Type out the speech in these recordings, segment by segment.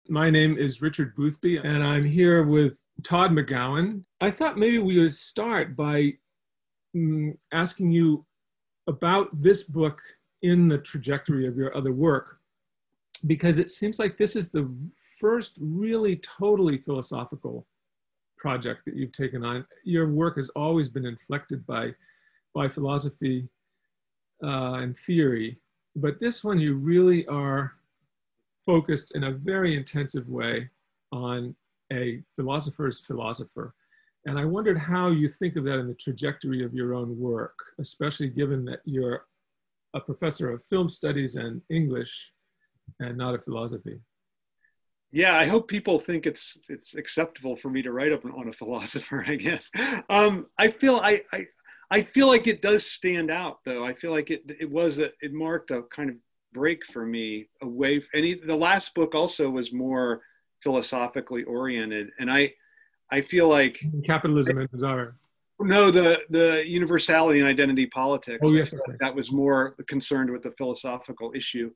My name is Richard Boothby, and I'm here with Todd McGowan. I thought maybe we would start by asking you about this book in the trajectory of your other work, because it seems like this is the first really totally philosophical project that you've taken on. Your work has always been inflected by philosophy and theory, but this one you really are focused in a very intensive way on a philosopher's philosopher. And I wondered how you think of that in the trajectory of your own work, especially given that you're a professor of film studies and English and not of philosophy. Yeah, I hope people think it's acceptable for me to write up on a philosopher, I guess. I feel like it does stand out, though. I feel like it marked a kind of break for me away. The last book also was more philosophically oriented, and I feel like Capitalism and Desire. no, the universality and identity politics. Oh yes, okay. That was more concerned with the philosophical issue.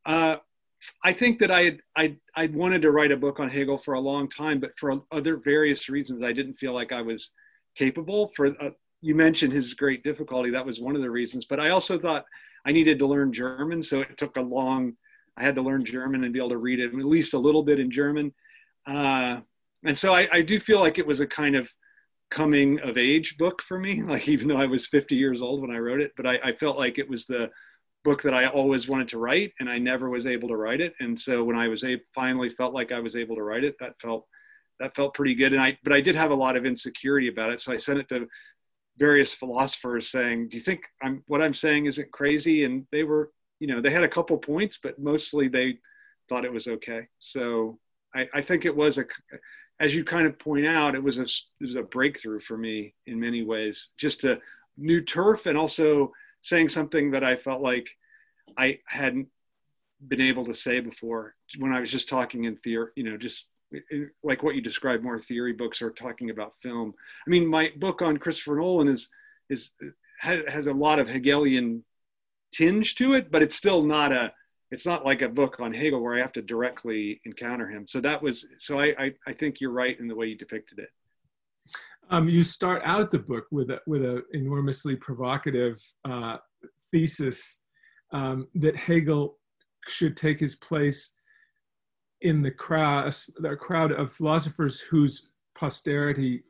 I think that I'd wanted to write a book on Hegel for a long time, but for other various reasons, I didn't feel like I was capable. You mentioned his great difficulty. That was one of the reasons, but I also thought I needed to learn German. So it took I had to learn German and be able to read it at least a little bit in German. And so I do feel like it was a kind of coming of age book for me, like even though I was 50 years old when I wrote it, but I felt like it was the book that I always wanted to write and I never was able to write it. And so when I was finally felt like I was able to write it, that felt pretty good. But I did have a lot of insecurity about it. So I sent it to various philosophers saying, do you think what I'm saying isn't crazy? And they were, they had a couple points, but mostly they thought it was okay. So I think it was as you kind of point out, it was a breakthrough for me in many ways, just a new turf, and also saying something that I felt like I hadn't been able to say before when I was just talking in theory, just like what you described, more theory books or talking about film. I mean, my book on Christopher Nolan has a lot of Hegelian tinge to it, but it's still it's not like a book on Hegel where I have to directly encounter him. So I think you're right in the way you depicted it. You start out the book with a enormously provocative thesis that Hegel should take his place in the crowd of philosophers whose posterity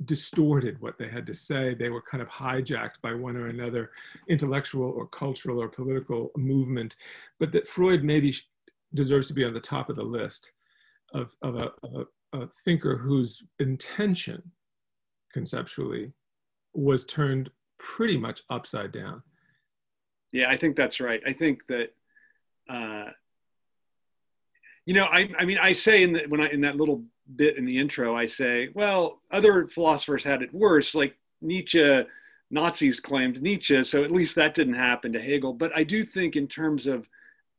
distorted what they had to say. They were kind of hijacked by one or another intellectual or cultural or political movement, but that Freud maybe deserves to be on the top of the list of a thinker whose intention conceptually was turned pretty much upside down. Yeah, I think that's right. I think that I mean, I say in that little bit in the intro, I say, well, other philosophers had it worse, like Nietzsche. Nazis claimed Nietzsche, so at least that didn't happen to Hegel. But I do think, in terms of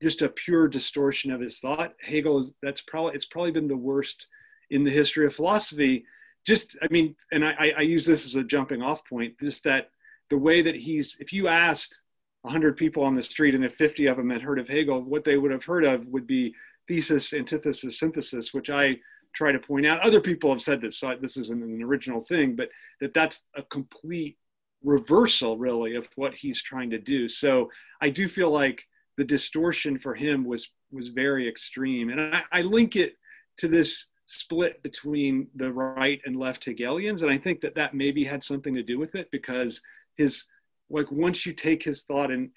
just a pure distortion of his thought, Hegel, it's probably been the worst in the history of philosophy. And I use this as a jumping off point, just that the way that if you asked 100 people on the street, and if 50 of them had heard of Hegel, what they would have heard of would be thesis, antithesis, synthesis, which I try to point out. Other people have said this, so this isn't an original thing, but that's a complete reversal, really, of what he's trying to do. So I do feel like the distortion for him was very extreme. And I link it to this split between the right and left Hegelians. And I think that maybe had something to do with it, because once you take his thought and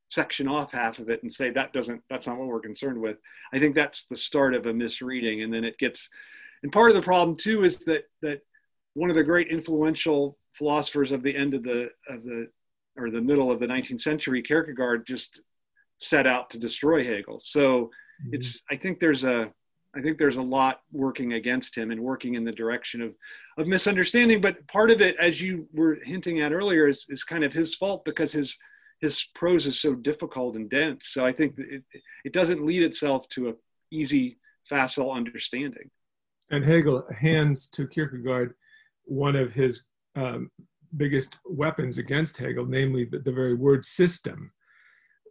section off half of it and say that's not what we're concerned with, I think that's the start of a misreading. And then and part of the problem too is that one of the great influential philosophers of the end of the middle of the 19th century, Kierkegaard, just set out to destroy Hegel. So I think there's a lot working against him and working in the direction of misunderstanding. But part of it, as you were hinting at earlier, is kind of his fault, because his prose is so difficult and dense. So I think that it doesn't lead itself to a easy, facile understanding. And Hegel hands to Kierkegaard one of his biggest weapons against Hegel, namely the very word system,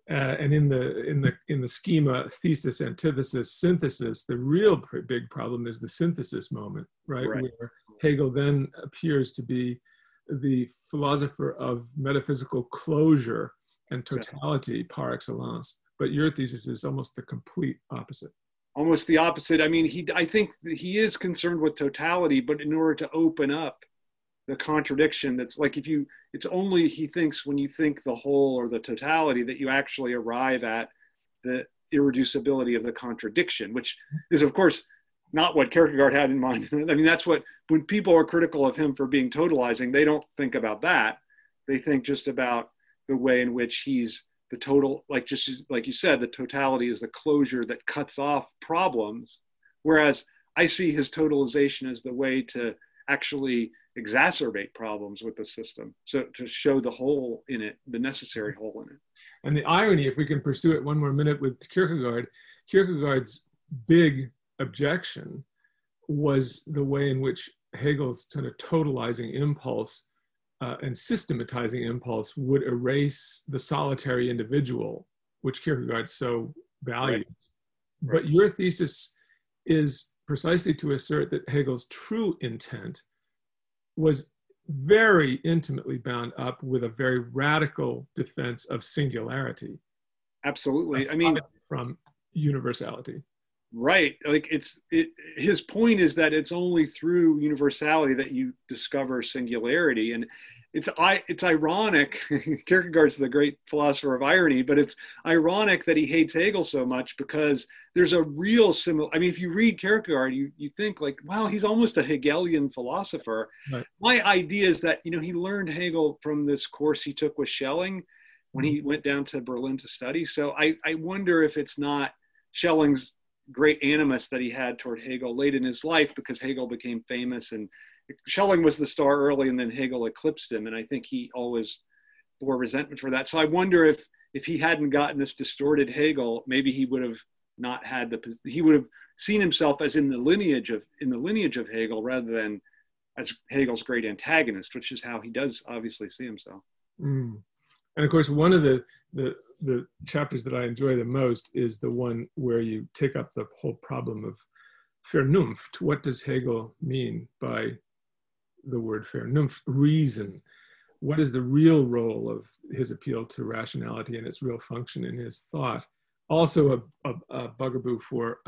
And in the schema, thesis, antithesis, synthesis, the real big problem is the synthesis moment, right? Where Hegel then appears to be the philosopher of metaphysical closure and totality par excellence. But your thesis is almost the complete opposite. Almost the opposite. I mean, I think he is concerned with totality, but in order to open up the contradiction, that's like it's only, he thinks, when you think the whole or the totality that you actually arrive at the irreducibility of the contradiction, which is, of course, not what Kierkegaard had in mind. I mean, that's what, when people are critical of him for being totalizing, they don't think about that. They think just about the way in which he's the total, like just like you said, the totality is the closure that cuts off problems. Whereas I see his totalization as the way to actually exacerbate problems with the system. So to show the hole in it, the necessary hole in it. And the irony, if we can pursue it one more minute with Kierkegaard, Kierkegaard's big objection was the way in which Hegel's kind of totalizing impulse and systematizing impulse would erase the solitary individual, which Kierkegaard so valued. Right. But your thesis is precisely to assert that Hegel's true intent was very intimately bound up with a very radical defense of singularity. Absolutely. I mean, from universality. Right. Like his point is that it's only through universality that you discover singularity. And it's ironic. Kierkegaard's the great philosopher of irony, but it's ironic that he hates Hegel so much, because there's a real I mean, if you read Kierkegaard, you think like, wow, he's almost a Hegelian philosopher. Right. My idea is that, he learned Hegel from this course he took with Schelling when he went down to Berlin to study. So I wonder if it's not Schelling's great animus that he had toward Hegel late in his life, because Hegel became famous and Schelling was the star early, and then Hegel eclipsed him. And I think he always bore resentment for that. So I wonder if he hadn't gotten this distorted Hegel, maybe he would have not had he would have seen himself as in the lineage of Hegel, rather than as Hegel's great antagonist, which is how he does obviously see himself. Mm. And of course, one of the chapters that I enjoy the most is the one where you take up the whole problem of Vernunft. What does Hegel mean by the word Vernunft? Reason. What is the real role of his appeal to rationality and its real function in his thought? Also a bugaboo for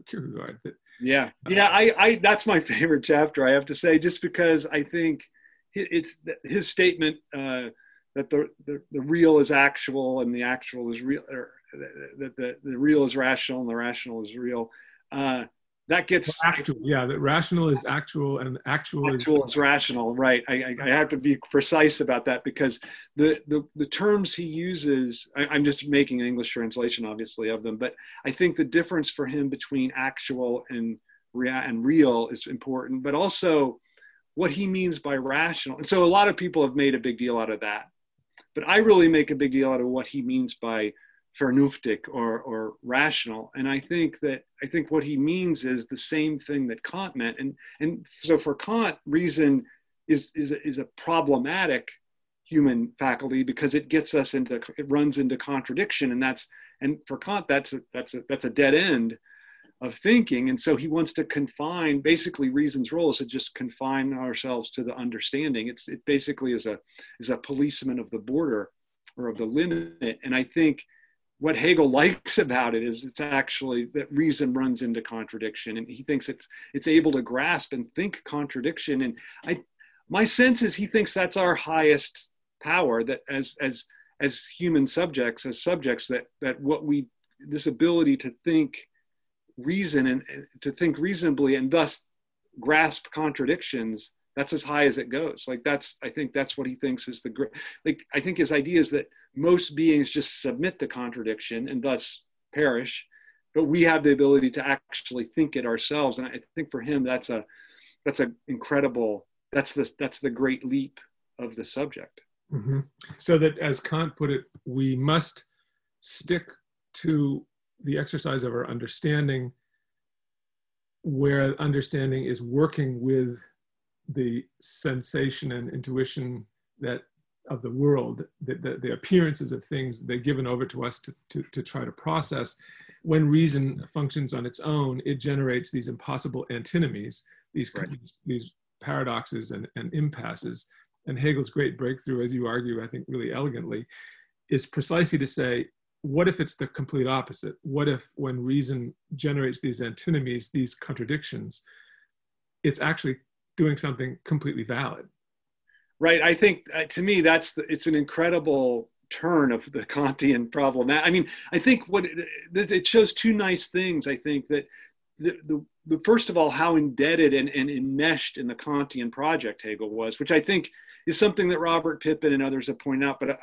Kierkegaard. I that's my favorite chapter, I have to say, just because I think it's his statement that the real is actual and the actual is real, or that the real is rational and the rational is real. That gets actual, that rational is actual and actual is rational, right? I have to be precise about that, because the terms he uses, I'm just making an English translation, obviously, of them, but I think the difference for him between actual and real is important, but also what he means by rational. And so a lot of people have made a big deal out of that, but I really make a big deal out of what he means by vernünftig or rational. And I think what he means is the same thing that Kant meant. And so for Kant, reason is a problematic human faculty, because it runs into contradiction. And for Kant, that's a dead end of thinking. And so he wants to confine, basically reason's role is to just confine ourselves to the understanding. It basically is a policeman of the border or of the limit. And I think what Hegel likes about it is it's actually that reason runs into contradiction, and he thinks it's able to grasp and think contradiction. And my sense is he thinks that's our highest power, that as human subjects, that this ability to think reason and to think reasonably and thus grasp contradictions, that's as high as it goes. I think that's what he thinks is the great, I think his idea is that most beings just submit to contradiction and thus perish, but we have the ability to actually think it ourselves. And I think for him, that's incredible, that's the great leap of the subject. Mm-hmm. So that, as Kant put it, we must stick to the exercise of our understanding, where understanding is working with the sensation and intuition that of the world, the appearances of things, they're given over to us to try to process. When reason functions on its own, it generates these impossible antinomies, these paradoxes and impasses. And Hegel's great breakthrough, as you argue, I think really elegantly, is precisely to say, what if it's the complete opposite? What if when reason generates these antinomies, these contradictions, it's actually doing something completely valid? Right. I think to me, it's an incredible turn of the Kantian problem. I mean, I think it shows two nice things. I think that the first of all, how indebted and enmeshed in the Kantian project Hegel was, which I think is something that Robert Pippin and others have pointed out. But,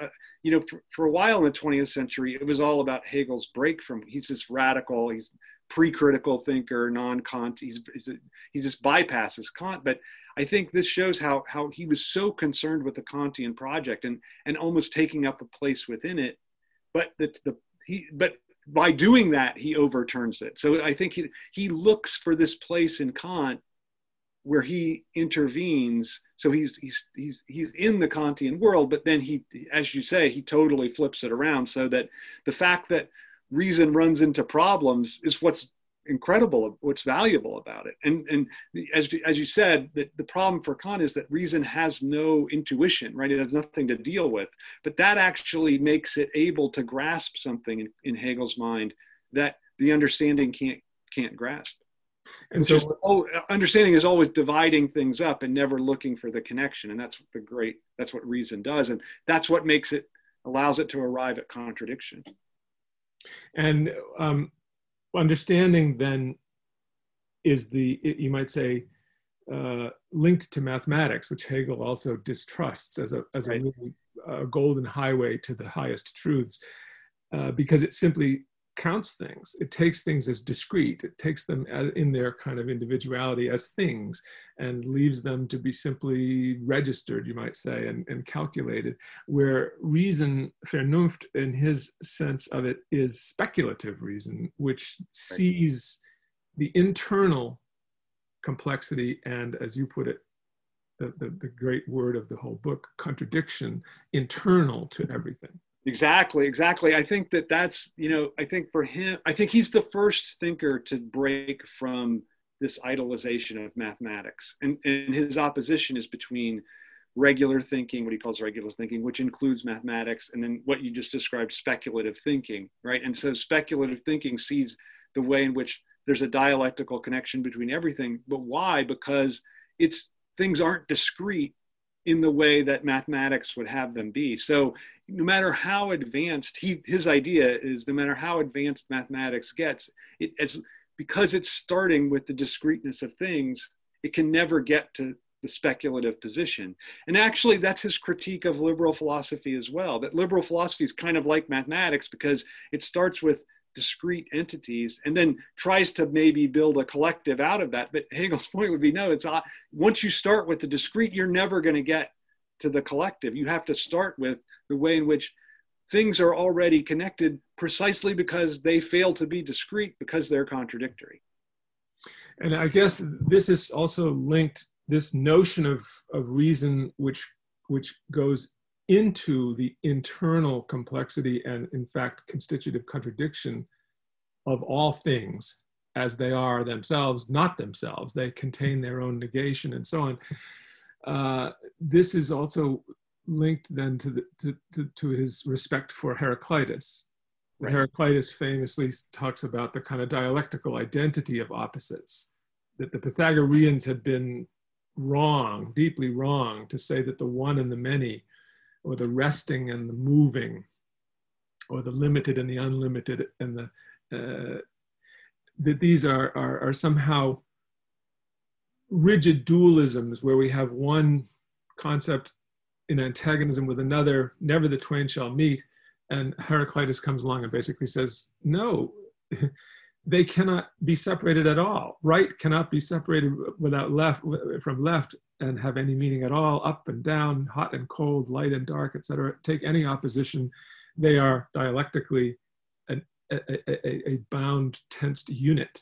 for a while in the 20th century, it was all about Hegel's break from, he's this radical, he's pre-critical thinker, non-Kant, he just bypasses Kant. But I think this shows how he was so concerned with the Kantian project and almost taking up a place within it. But by doing that, he overturns it. So I think he looks for this place in Kant where he intervenes. So he's in the Kantian world, but then he, as you say, he totally flips it around, so that the fact that reason runs into problems is what's incredible, what's valuable about it. And as you said, that the problem for Kant is that reason has no intuition, right? It has nothing to deal with. But that actually makes it able to grasp something in Hegel's mind that the understanding can't grasp. And so understanding is always dividing things up and never looking for the connection. And that's what reason does. And that's what allows it to arrive at contradiction. And understanding then is you might say, linked to mathematics, which Hegel also distrusts as a really golden highway to the highest truths, because it simply counts things. It takes things as discrete. It takes them in their kind of individuality as things and leaves them to be simply registered, you might say, and calculated, where reason, Vernunft, in his sense of it, is speculative reason, which sees the internal complexity and, as you put it, the great word of the whole book, contradiction, internal to everything. Exactly. I think that's, I think for him, I think he's the first thinker to break from this idolization of mathematics. And his opposition is between regular thinking, what he calls regular thinking, which includes mathematics, and then what you just described, speculative thinking, right? And so speculative thinking sees the way in which there's a dialectical connection between everything. But why? Because things aren't discrete in the way that mathematics would have them be. So no matter how advanced, his idea is, no matter how advanced mathematics gets, because it's starting with the discreteness of things, it can never get to the speculative position. And actually, that's his critique of liberal philosophy as well, that liberal philosophy is kind of like mathematics because it starts with discrete entities and then tries to maybe build a collective out of that. But Hegel's point would be, no, once you start with the discrete, you're never going to get to the collective. You have to start with the way in which things are already connected precisely because they fail to be discrete, because they're contradictory. And I guess this is also linked, this notion of reason, which goes into the internal complexity and, in fact, constitutive contradiction of all things as they are themselves, not themselves. They contain their own negation and so on. This is also linked then to his respect for Heraclitus. Right. Heraclitus famously talks about the kind of dialectical identity of opposites, that the Pythagoreans had been wrong, deeply wrong, to say that the one and the many, or the resting and the moving, or the limited and the unlimited, and that these are somehow rigid dualisms where we have one concept in antagonism with another, never the twain shall meet. And Heraclitus comes along and basically says, no, they cannot be separated at all. Right cannot be separated from left and have any meaning at all, up and down, hot and cold, light and dark, etc. Take any opposition, they are dialectically a bound, tensed unit,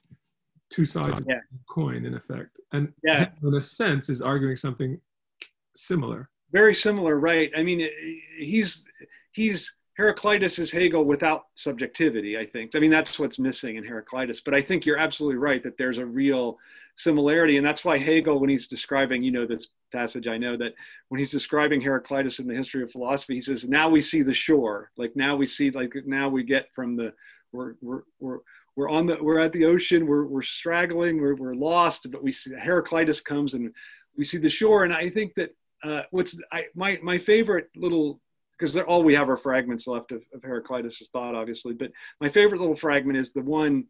two sides of the coin, in effect. And in a sense is arguing something similar. Very similar, right? I mean, he's Heraclitus is Hegel without subjectivity, I think. I mean, that's what's missing in Heraclitus. But I think you're absolutely right that there's a real similarity. And that's why Hegel, when he's describing, this passage, I know that when he's describing Heraclitus in the history of philosophy, he says, now we see the shore. Now we get from the, we're at the ocean, we're straggling, we're lost, but we see Heraclitus comes and we see the shore. And I think that my favorite little, because all we have are fragments left of Heraclitus' thought, obviously, but my favorite little fragment is the one,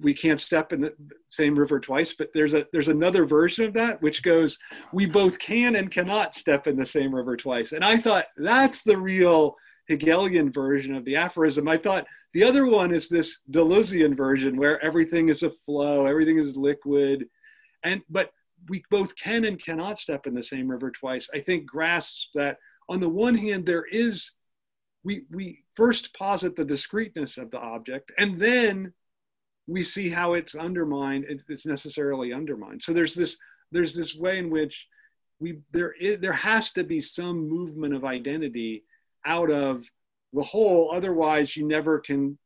we can't step in the same river twice, but there's another version of that which goes, we both can and cannot step in the same river twice. And I thought that's the real Hegelian version of the aphorism. I thought the other one is this Deleuzian version where everything is a flow, everything is liquid, but we both can and cannot step in the same river twice. I think grasps that on the one hand, we first posit the discreteness of the object, and then we see how it's undermined. It's necessarily undermined. So there's this way in which there has to be some movement of identity out of the whole. Otherwise, you never can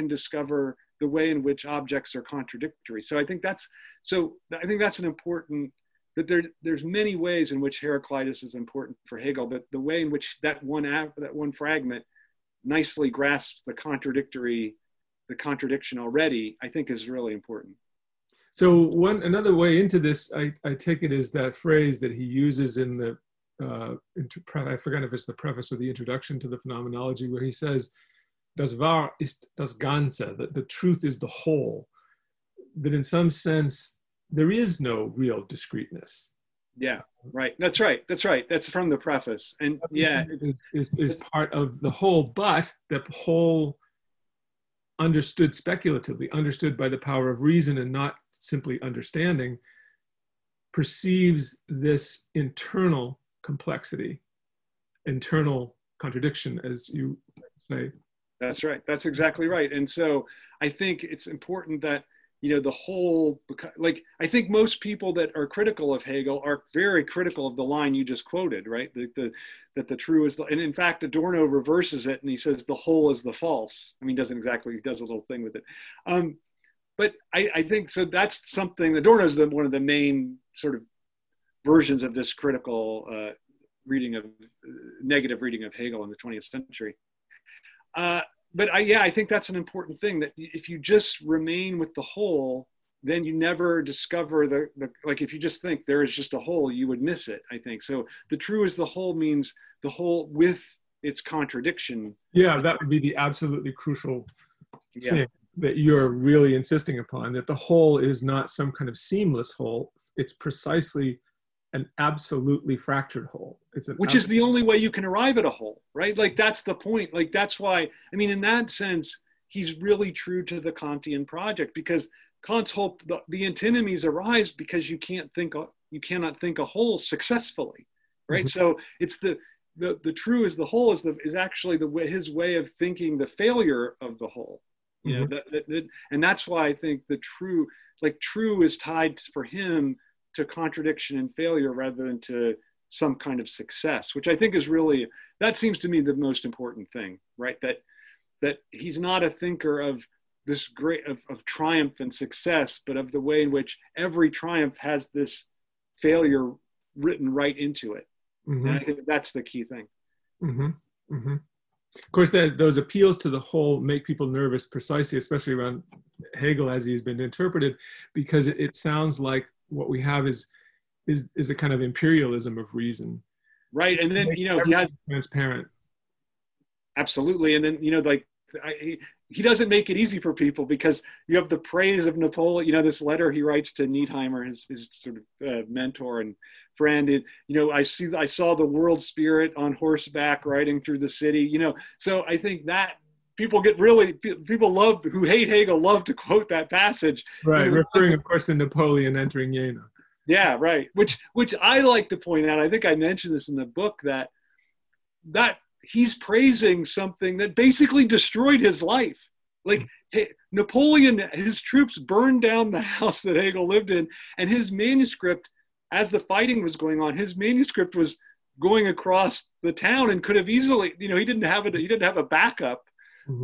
discover the way in which objects are contradictory. So I think that's an important. That there's many ways in which Heraclitus is important for Hegel, but the way in which that one fragment nicely grasps the contradiction already, I think is really important. So another way into this, I take it, is that phrase that he uses in the, I forgot if it's the preface or the introduction to the Phenomenology, where he says, das Wahr ist das Ganze, that the truth is the whole, that in some sense, there is no real discreteness. Yeah, right. That's right. That's from the preface. And yeah, is part of the whole, but the whole understood speculatively, understood by the power of reason and not simply understanding, perceives this internal complexity, internal contradiction, as you say. That's right. That's exactly right. And so I think it's important that the whole, I think most people that are critical of Hegel are very critical of the line you just quoted, right? That the true is and in fact, Adorno reverses it and he says the whole is the false. I mean, he does a little thing with it. But I think, so that's something, Adorno is one of the main sort of versions of this critical negative reading of Hegel in the 20th century. But I think that's an important thing, that if you just remain with the whole, then you never discover if you just think there is just a whole, you would miss it, I think. So the true is the whole means the whole with its contradiction. Yeah, that would be the absolutely crucial thing that you're really insisting upon, that the whole is not some kind of seamless whole. It's precisely an absolutely fractured whole. Which is the only way you can arrive at a whole, right? That's the point. that's why, I mean, in that sense, he's really true to the Kantian project, because Kant's whole, the antinomies arise because you cannot think a whole successfully, right? Mm-hmm. So it's the true is the whole is actually his way of thinking the failure of the whole. Mm-hmm. And that's why I think the true is tied for him to contradiction and failure rather than to some kind of success, which I think is really, that seems to me the most important thing, right? That he's not a thinker of this great, of triumph and success, but of the way in which every triumph has this failure written right into it. Mm-hmm. And I think that's the key thing. Mm-hmm. Mm-hmm. Of course, those appeals to the whole make people nervous, precisely, especially around Hegel as he's been interpreted, because it sounds like what we have is a kind of imperialism of reason, right? And then he has transparent, absolutely. And then he doesn't make it easy for people, because you have the praise of Napoleon. This letter he writes to Nietheimer, his sort of mentor and friend. And I saw the world spirit on horseback riding through the city. So I think that people who hate Hegel love to quote that passage. Right, referring, of course, to Napoleon entering Jena. Yeah, right. Which I like to point out. I think I mentioned this in the book, that he's praising something that basically destroyed his life. Napoleon, his troops burned down the house that Hegel lived in, and his manuscript as the fighting was going on, his manuscript was going across the town and could have easily, he didn't have a backup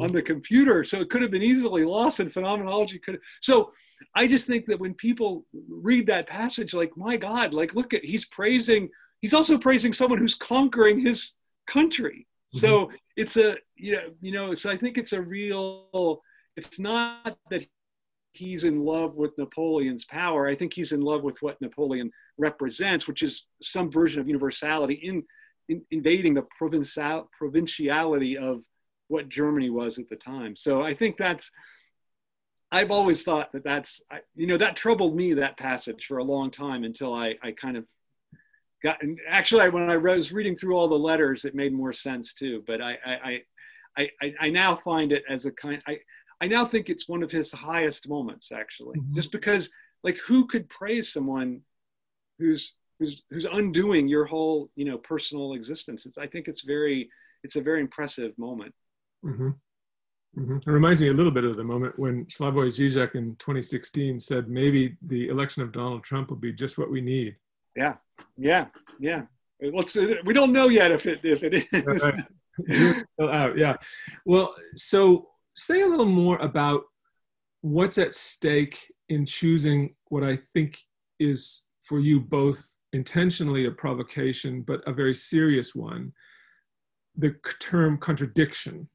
on the computer, so it could have been easily lost, and phenomenology could have. So I just think that when people read that passage, like, my God, like, look at, he's also praising someone who's conquering his country. So it's so I think it's it's not that he's in love with Napoleon's power. I think he's in love with what Napoleon represents, which is some version of universality in invading the provinciality of what Germany was at the time. So I think I've always thought that troubled me, that passage, for a long time, until I kind of got, and actually when I was reading through all the letters, it made more sense too. But I now find it as I now think it's one of his highest moments, actually, just because, like, who could praise someone who's undoing your whole, personal existence? I think it's a very impressive moment. It reminds me a little bit of the moment when Slavoj Žižek in 2016 said, maybe the election of Donald Trump will be just what we need. Yeah. We don't know yet if it is. Right. Yeah. Well, so say a little more about what's at stake in choosing what I think is, for you, both intentionally a provocation, but a very serious one, the term contradiction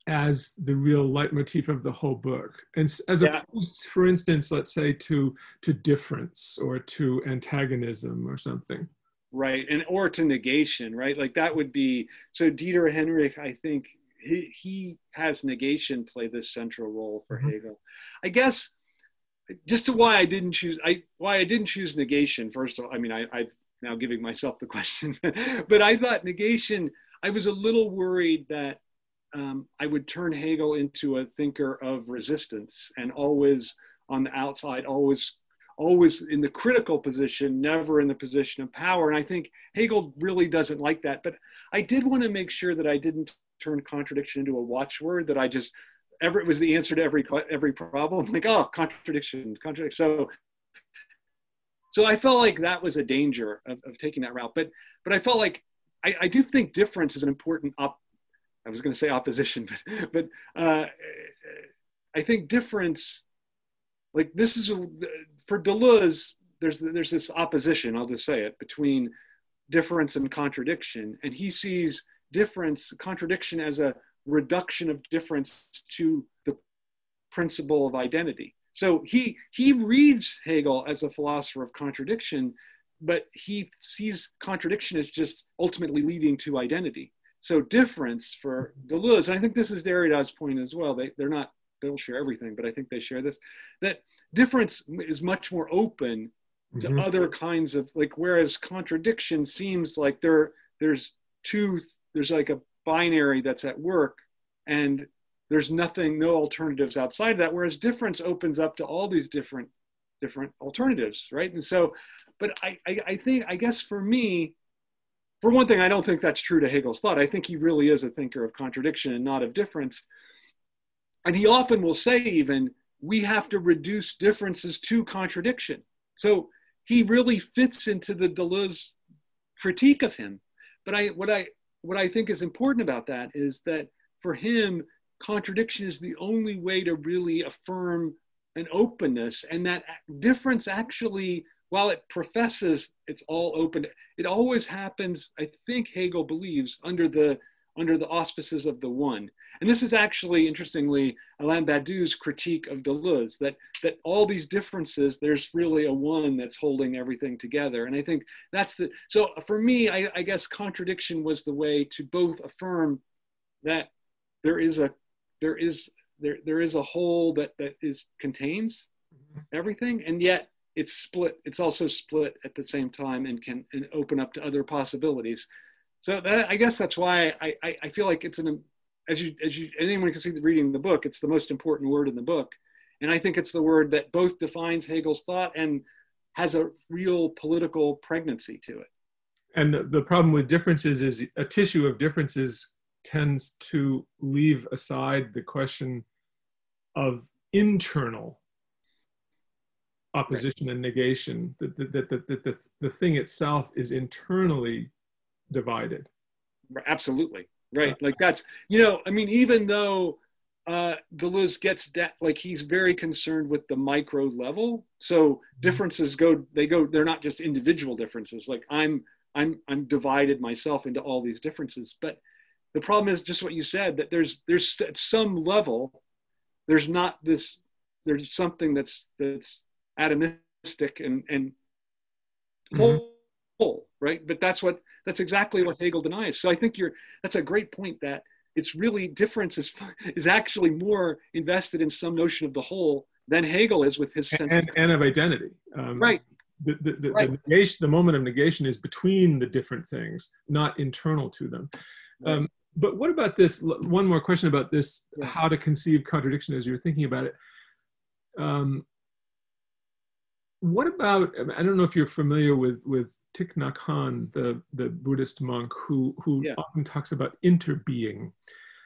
as the real leitmotif of the whole book. And as opposed, for instance, let's say to difference or to antagonism or something. Right, or to negation, right? Like that would be, so Dieter Henrich, I think he has negation play this central role for Hegel. I guess just to why I didn't choose negation, first of all, I mean, I'm now giving myself the question, but I thought negation, I was a little worried that I would turn Hegel into a thinker of resistance, and always on the outside, always in the critical position, never in the position of power. And I think Hegel really doesn't like that. But I did want to make sure that I didn't turn contradiction into a watchword, that it was the answer to every problem. Like, oh, contradiction. So I felt like that was a danger of taking that route. But I felt like I do think difference is an important I was going to say opposition, but I think difference, like, this is for Deleuze, there's this opposition, I'll just say it, between difference and contradiction. And he sees contradiction as a reduction of difference to the principle of identity. So he reads Hegel as a philosopher of contradiction, but he sees contradiction as just ultimately leading to identity. So difference for Deleuze, and I think this is Derrida's point as well, they don't share everything, but I think they share this, that difference is much more open to other kinds of, like, whereas contradiction seems like there's like a binary that's at work, and there's no alternatives outside of that, whereas difference opens up to all these different alternatives, right? And so, but I guess for me, for one thing, I don't think that's true to Hegel's thought. I think he really is a thinker of contradiction and not of difference. And he often will say, even, we have to reduce differences to contradiction. So he really fits into the Deleuze critique of him. But what I think is important about that is that for him, contradiction is the only way to really affirm an openness, and that difference actually, while it professes it's all open, it always happens, I think Hegel believes, under the auspices of the one. And this is actually, interestingly, Alain Badiou's critique of Deleuze, that all these differences, there's really a one that's holding everything together. And I think so for me, I guess contradiction was the way to both affirm that there is a whole that contains everything, and yet it's also split at the same time and can open up to other possibilities. So I guess that's why I feel like it's as anyone can see reading the book, it's the most important word in the book. And I think it's the word that both defines Hegel's thought and has a real political pregnancy to it. And the problem with differences is a tissue of differences tends to leave aside the question of internal opposition and negation, that the thing itself is internally divided. Absolutely. Right. Like that's, you know, I mean, even though Deleuze gets that, like he's very concerned with the micro level. So differences they're not just individual differences. Like I'm divided myself into all these differences. But the problem is just what you said, that there's at some level, there's something that's atomistic and whole, right? But that's exactly what Hegel denies. So I think that's a great point, that it's really difference is actually more invested in some notion of the whole than Hegel is with his sense and of identity. Right. The negation, the moment of negation is between the different things, not internal to them. Right. But what about this? One more question about this, how to conceive contradiction as you're thinking about it. What about, I don't know if you're familiar with Thich Nhat Hanh, the Buddhist monk who often talks about interbeing,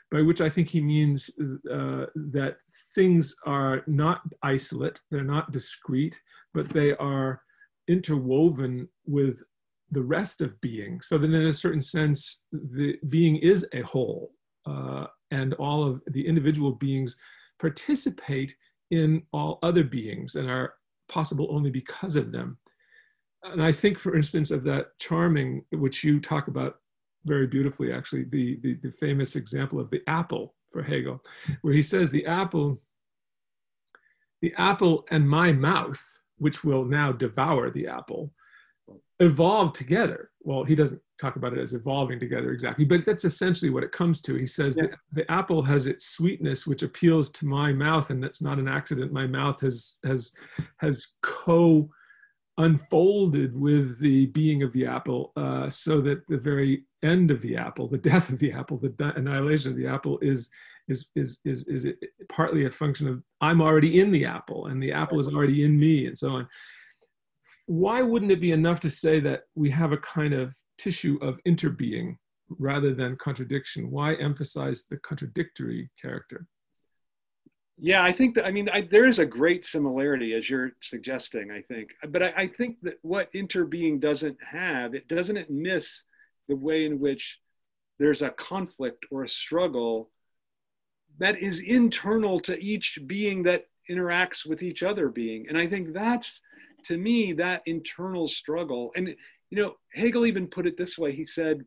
by which I think he means that things are not isolate, they're not discrete, but they are interwoven with the rest of being, so that in a certain sense, the being is a whole, and all of the individual beings participate in all other beings and are possible only because of them. And I think, for instance, of that charming, which you talk about very beautifully, actually, the famous example of the apple for Hegel, where he says the apple and my mouth, which will now devour the apple, evolved together. Well, he doesn't talk about it as evolving together exactly, but that's essentially what it comes to. He says that the apple has its sweetness, which appeals to my mouth, and that's not an accident. My mouth has unfolded with the being of the apple, so that the very end of the apple, the death of the apple, the annihilation of the apple is partly a function of I'm already in the apple, and the apple is already in me, and so on. Why wouldn't it be enough to say that we have a kind of tissue of interbeing rather than contradiction? Why emphasize the contradictory character? Yeah, I think that, I mean, there is a great similarity, as you're suggesting, I think. But I think that what interbeing doesn't have, it doesn't miss the way in which there's a conflict or a struggle that is internal to each being that interacts with each other being. And I think that's, to me, that internal struggle. And, you know, Hegel even put it this way. He said,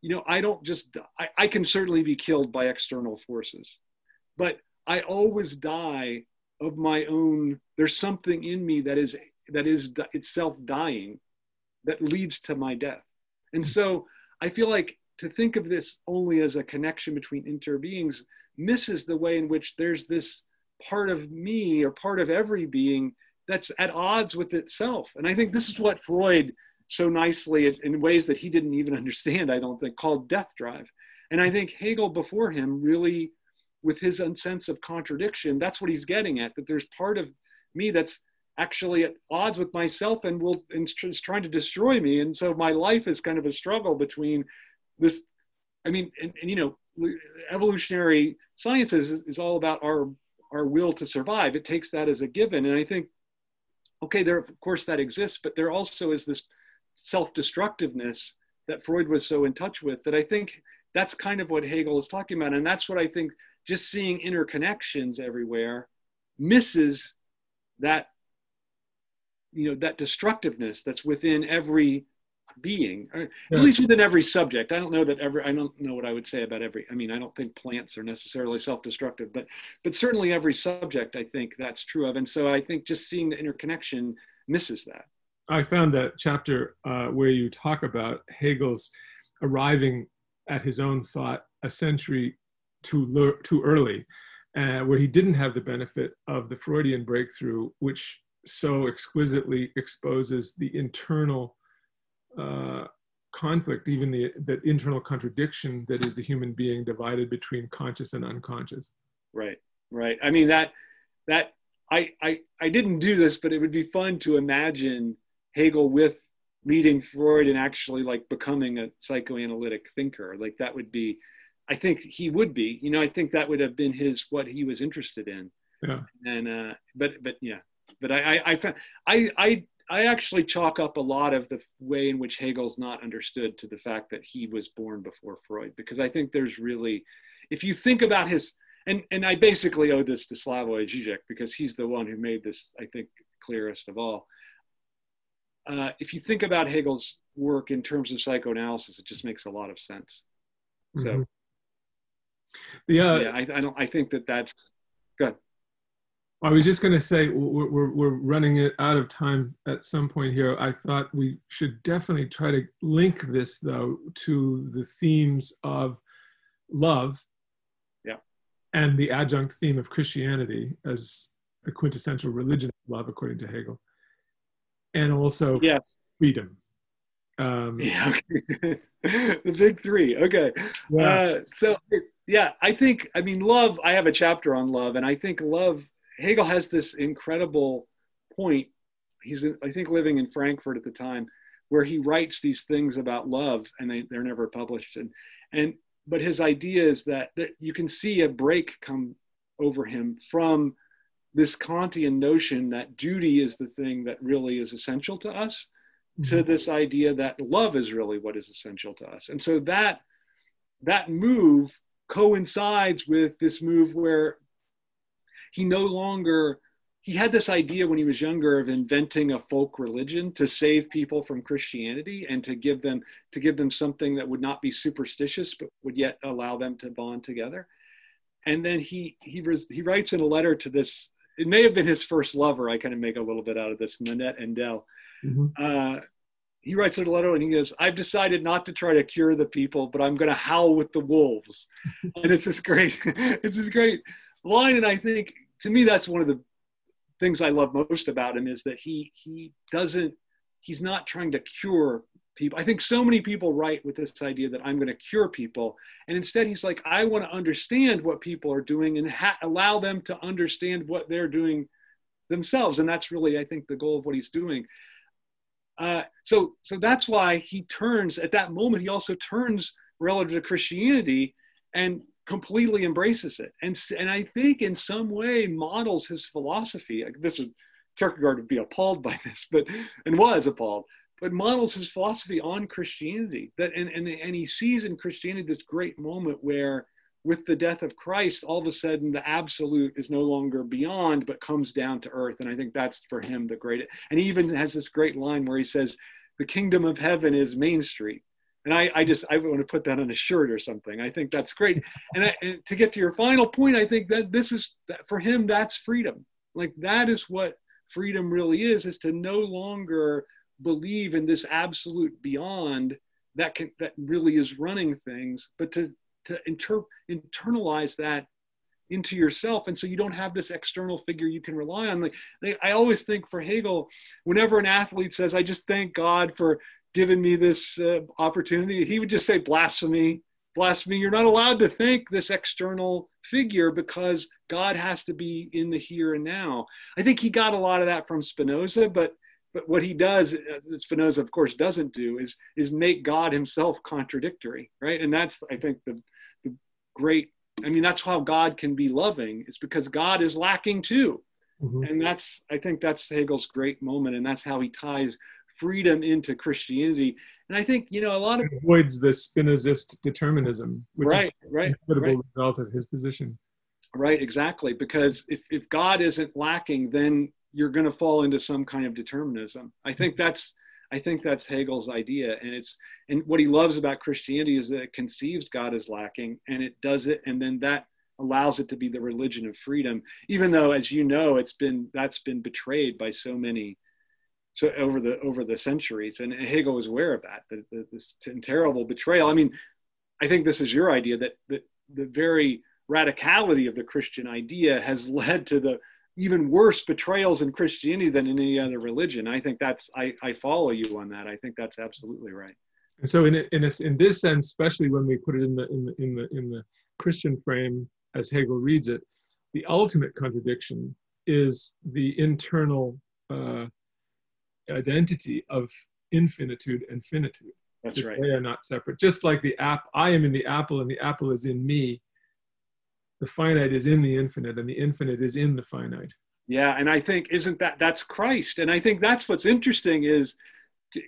you know, I can certainly be killed by external forces, but I always die of my own. There's something in me that is itself dying, that leads to my death. And so I feel like to think of this only as a connection between interbeings misses the way in which there's this part of me, or part of every being, that's at odds with itself. And I think this is what Freud so nicely, in ways that he didn't even understand, I don't think, called death drive. And I think Hegel before him really, with his sense of contradiction, that's what he's getting at, that there's part of me that's actually at odds with myself and is trying to destroy me. And so my life is kind of a struggle between this, I mean, and you know, evolutionary sciences is all about our will to survive. It takes that as a given. And I think, okay, there, of course that exists, but there also is this self-destructiveness that Freud was so in touch with, that I think that's kind of what Hegel is talking about. And that's what I think, just seeing interconnections everywhere misses that, you know, that destructiveness that's within every being, or at least within every subject. I don't know what I would say about every, I mean, I don't think plants are necessarily self-destructive, but certainly every subject, I think that's true of. And so I think just seeing the interconnection misses that. I found that chapter where you talk about Hegel's arriving at his own thought a century too early, where he didn't have the benefit of the Freudian breakthrough, which so exquisitely exposes the internal conflict, even the internal contradiction that is the human being divided between conscious and unconscious. Right. I mean, that I didn't do this, but it would be fun to imagine Hegel with meeting Freud and actually like becoming a psychoanalytic thinker. Like that would be, I think he would be, you know, I think that would have been what he was interested in. Yeah. And, but yeah. But I actually chalk up a lot of the way in which Hegel's not understood to the fact that he was born before Freud, because I think there's really, if you think about his, and I basically owe this to Slavoj Žižek because he's the one who made this, I think, clearest of all. If you think about Hegel's work in terms of psychoanalysis, it just makes a lot of sense. So, yeah, I think that's good. I was just going to say, we're running out of time at some point here. I thought we should definitely try to link this, though, to the themes of love, yeah, and the adjunct theme of Christianity as the quintessential religion of love, according to Hegel, and also freedom. Yeah, okay. The big three. Okay. Yeah. So, yeah, I mean, love, I have a chapter on love, and I think love, Hegel has this incredible point. He's, I think, living in Frankfurt at the time, where he writes these things about love, and they're never published. But his idea is that you can see a break come over him from this Kantian notion that duty is the thing that really is essential to us, to this idea that love is really what is essential to us. And so that move coincides with this move where he had this idea when he was younger of inventing a folk religion to save people from Christianity and to give them something that would not be superstitious, but would yet allow them to bond together. And then he writes in a letter to this, it may have been his first lover, I kind of make a little bit out of this, Nanette Endel. He writes in a letter and he goes, "I've decided not to try to cure the people, but I'm going to howl with the wolves." And it's this great line. And I think, to me, that's one of the things I love most about him, is that he's not trying to cure people. I think so many people write with this idea that I'm going to cure people. And instead he's like, I want to understand what people are doing and allow them to understand what they're doing themselves. And that's really, I think, the goal of what he's doing. So that's why he turns, at that moment, he also turns relative to Christianity and completely embraces it. And I think in some way models his philosophy. Kierkegaard would be appalled by this, and was appalled, but models his philosophy on Christianity. And he sees in Christianity this great moment where, with the death of Christ, all of a sudden the absolute is no longer beyond, but comes down to earth. And I think that's for him the great. And he even has this great line where he says, "The kingdom of heaven is Main Street." And I want to put that on a shirt or something. I think that's great. And to get to your final point, I think that for him, that's freedom. Like, that is what freedom really is to no longer believe in this absolute beyond that really is running things, but to internalize that into yourself. And so you don't have this external figure you can rely on. I always think for Hegel, whenever an athlete says, "I just thank God for giving me this opportunity," he would just say, "Blasphemy, blasphemy. You're not allowed to thank this external figure, because God has to be in the here and now." I think he got a lot of that from Spinoza, but what he does, Spinoza of course doesn't do, is make God himself contradictory, right? And that's, I think, the great, I mean, that's how God can be loving. It's because God is lacking too. And I think that's Hegel's great moment. And that's how he ties freedom into Christianity. And I think, a lot of it avoids the Spinozist determinism, which is an incredible result of his position. Right, exactly. Because if God isn't lacking, then you're going to fall into some kind of determinism. I think that's Hegel's idea. And what he loves about Christianity is that it conceives God as lacking, and it does it, and then that allows it to be the religion of freedom, even though, as you know, that's been betrayed by so many, so over the centuries. And Hegel was aware of that this terrible betrayal. I mean, I think this is your idea, that the very radicality of the Christian idea has led to the even worse betrayals in Christianity than in any other religion. I think I follow you on that. I think that's absolutely right. And so in this sense, especially when we put it in the Christian frame as Hegel reads it, the ultimate contradiction is the internal identity of infinitude and finitude. That's right. They are not separate. Just like I am in the apple and the apple is in me. The finite is in the infinite, and the infinite is in the finite. Yeah, and I think that's Christ, and I think that's what's interesting is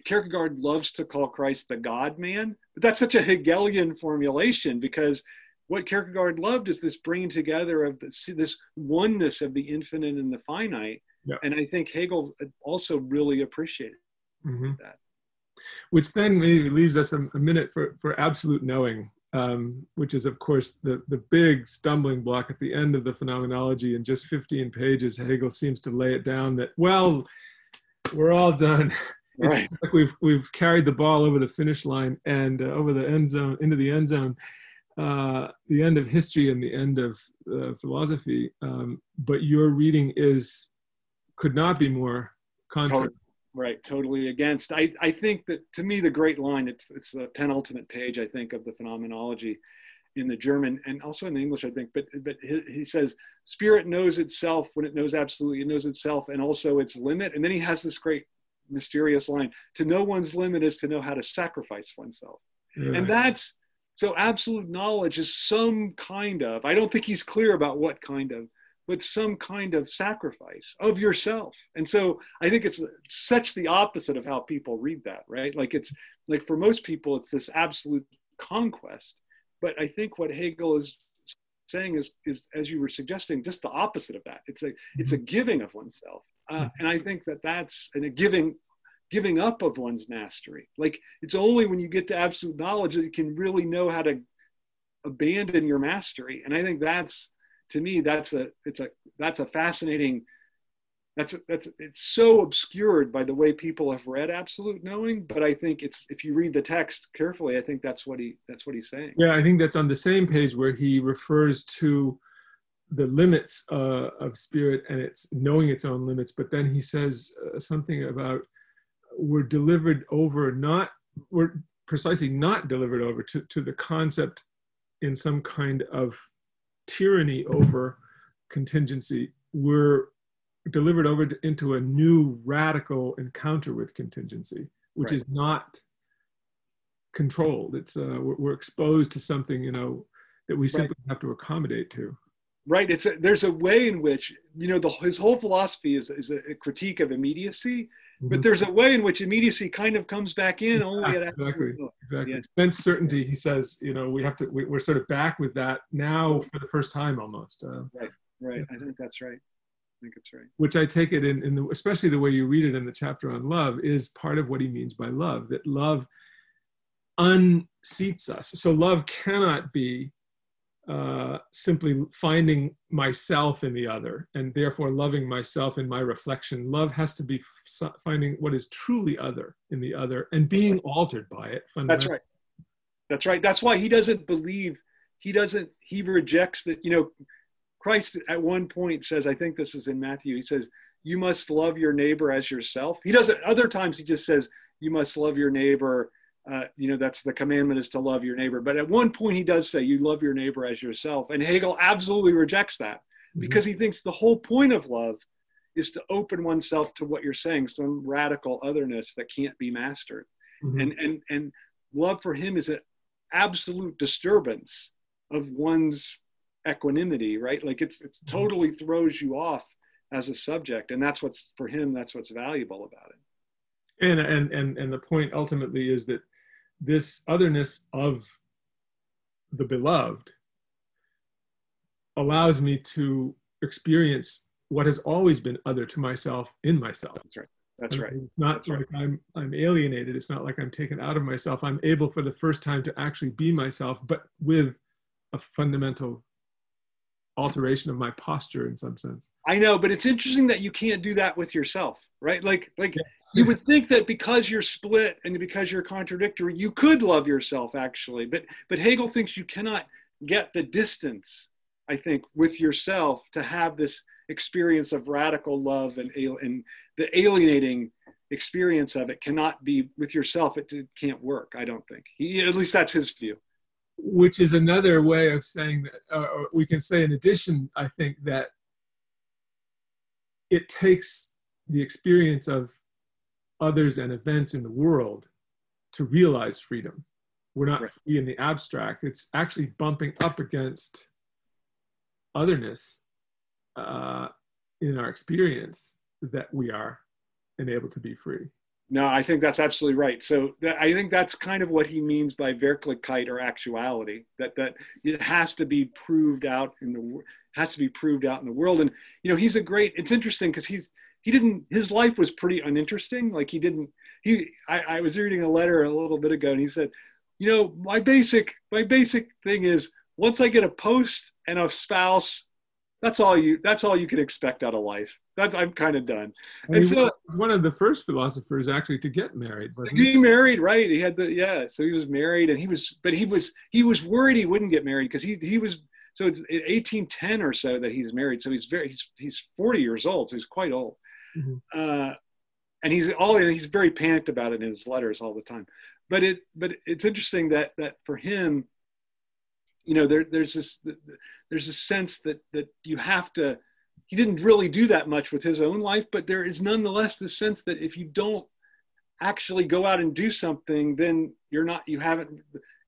Kierkegaard loves to call Christ the God man, but that's such a Hegelian formulation because what Kierkegaard loved is this bringing together of this oneness of the infinite and the finite. Yeah. And I think Hegel also really appreciated that. Which then maybe leaves us a minute for absolute knowing, which is, of course, the big stumbling block at the end of the Phenomenology. In just 15 pages, Hegel seems to lay it down that, well, we're all done. Right. It's like we've carried the ball over the finish line and over the end zone, into the end zone, the end of history and the end of philosophy. But your reading could not be more contrary. Right, totally against. I think that, to me, the great line, it's the penultimate page, I think, of the Phenomenology in the German and also in the English, I think. But he says, spirit knows itself when it knows absolutely, it knows itself and also its limit. And then he has this great mysterious line, to know one's limit is to know how to sacrifice oneself. Yeah. And that's, so absolute knowledge is some kind of, I don't think he's clear about what kind of, but some kind of sacrifice of yourself. And so I think it's such the opposite of how people read that, right? Like it's like for most people, it's this absolute conquest. But I think what Hegel is saying is as you were suggesting, just the opposite of that. It's a giving of oneself. And I think that's a giving up of one's mastery. Like it's only when you get to absolute knowledge that you can really know how to abandon your mastery. And I think that's, to me, that's a fascinating, it's so obscured by the way people have read absolute knowing. But I think if you read the text carefully, I think that's what he's saying. Yeah, I think that's on the same page where he refers to the limits of spirit and it's knowing its own limits. But then he says something about we're delivered over, we're precisely not delivered over to the concept in some kind of tyranny over contingency. We're delivered over into a new radical encounter with contingency, which is not controlled. It's we're exposed to something, that we simply have to accommodate to. Right. There's a way in which, his whole philosophy is a critique of immediacy, but there's a way in which immediacy kind of comes back in only at exactly. Yeah. Sense certainty, he says, we're sort of back with that now for the first time almost. Right. I think that's right. I think it's right. Which I take it especially the way you read it in the chapter on love is part of what he means by love, that love unseats us. So love cannot be simply finding myself in the other and therefore loving myself in my reflection. Love has to be finding what is truly other in the other and being altered by it. That's right. That's right. That's why he doesn't believe, he rejects that, Christ at one point says, I think this is in Matthew, he says, you must love your neighbor as yourself. He doesn't, other times he just says, you must love your neighbor. That's the commandment is to love your neighbor. But at one point he does say, you love your neighbor as yourself. And Hegel absolutely rejects that because he thinks the whole point of love is to open oneself to what you're saying, some radical otherness that can't be mastered. And love for him is an absolute disturbance of one's equanimity, right? Like it's totally throws you off as a subject. And that's what's valuable about it. And the point ultimately is that this otherness of the beloved allows me to experience what has always been other to myself in myself. That's right. It's not like I'm alienated. It's not like I'm taken out of myself. I'm able for the first time to actually be myself, but with a fundamental alteration of my posture in some sense. I know, but it's interesting that you can't do that with yourself, right? Like yes. You would think that because you're split and because you're contradictory, you could love yourself actually, but Hegel thinks you cannot get the distance, I think, with yourself to have this experience of radical love and the alienating experience of it cannot be with yourself. It can't work, I don't think. At least that's his view. Which is another way of saying that, or we can say in addition, I think that it takes the experience of others and events in the world to realize freedom. We're not free in the abstract. It's actually bumping up against otherness in our experience that we are enabled to be free. No, I think that's absolutely right. So I think that's kind of what he means by Wirklichkeit, or actuality. That it has to be proved out in the world. And he's a great. It's interesting because his life was pretty uninteresting. Like I was reading a letter a little bit ago, and he said, my basic thing is, once I get a post and a spouse, that's all you can expect out of life. I'm kind of done. And he was one of the first philosophers actually to get married, wasn't he? He married, right? He had so he was married, and he was worried he wouldn't get married because he was, so it's 1810 or so that he's married. So he's 40 years old, so he's quite old. Mm-hmm. And he's very panicked about it in his letters all the time. But it's interesting that for him, there's this sense that you have to. He didn't really do that much with his own life, but there is nonetheless the sense that if you don't actually go out and do something, then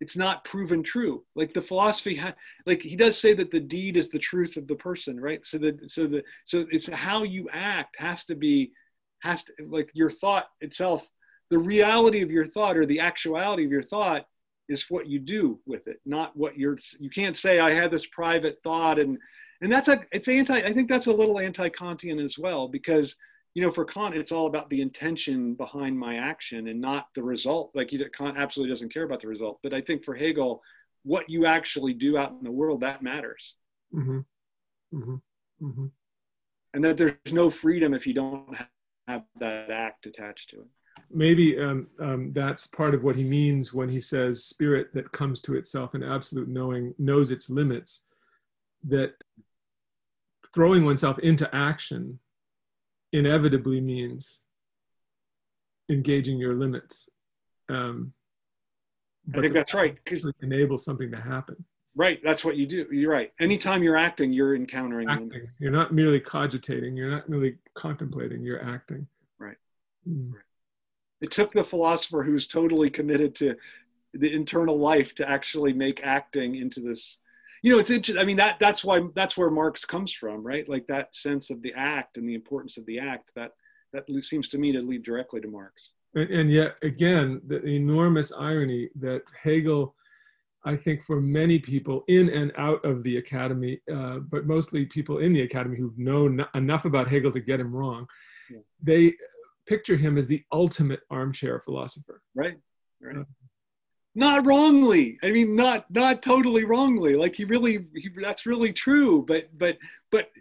it's not proven true. Like the philosophy, he does say that the deed is the truth of the person, right? So it's how you act has to like your thought itself, the reality of your thought or the actuality of your thought is what you do with it, not what you can't say, I had this private thought and I think that's a little anti-Kantian as well, because, for Kant, it's all about the intention behind my action and not the result. Like Kant absolutely doesn't care about the result. But I think for Hegel, what you actually do out in the world, that matters. Mm-hmm. Mm-hmm. Mm-hmm. And that there's no freedom if you don't have that act attached to it. Maybe that's part of what he means when he says spirit that comes to itself in absolute knowing knows its limits, that throwing oneself into action inevitably means engaging your limits. I think that's right. Enable something to happen. Right, that's what you do. You're right. Anytime you're acting, you're encountering limits. You're not merely cogitating. You're not merely contemplating. You're acting. Right. Right. It took the philosopher who's totally committed to the internal life to actually make acting into this. It's interesting. I mean, that's where Marx comes from, right? Like that sense of the act and the importance of the act that seems to me to lead directly to Marx. And yet again, the enormous irony that Hegel, I think for many people in and out of the academy, but mostly people in the academy who know enough about Hegel to get him wrong, they picture him as the ultimate armchair philosopher. Right. Not wrongly. I mean, not totally wrongly. Like that's really true. But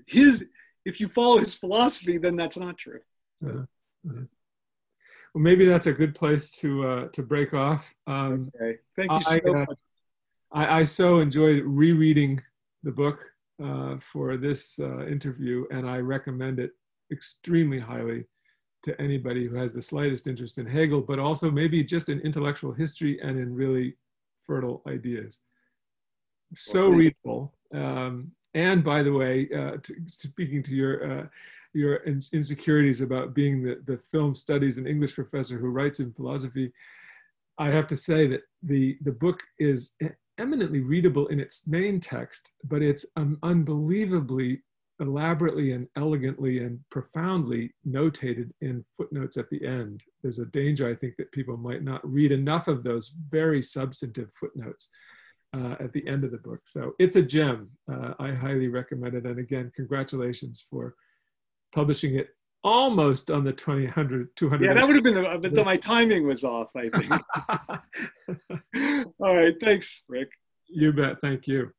if you follow his philosophy, then that's not true. So. Well, maybe that's a good place to break off. Okay. Thank you so much. I so enjoyed rereading the book for this interview, and I recommend it extremely highly to anybody who has the slightest interest in Hegel, but also maybe just in intellectual history and in really fertile ideas. So readable. And by the way, speaking to your insecurities about being the film studies and English professor who writes in philosophy, I have to say that the book is eminently readable in its main text, but it's unbelievably elaborately and elegantly and profoundly notated in footnotes at the end. There's a danger, I think, that people might not read enough of those very substantive footnotes at the end of the book. So it's a gem. I highly recommend it. And again, congratulations for publishing it almost on the 200. Yeah, that would have been, but my timing was off, I think. All right, thanks, Rick. You bet. Thank you.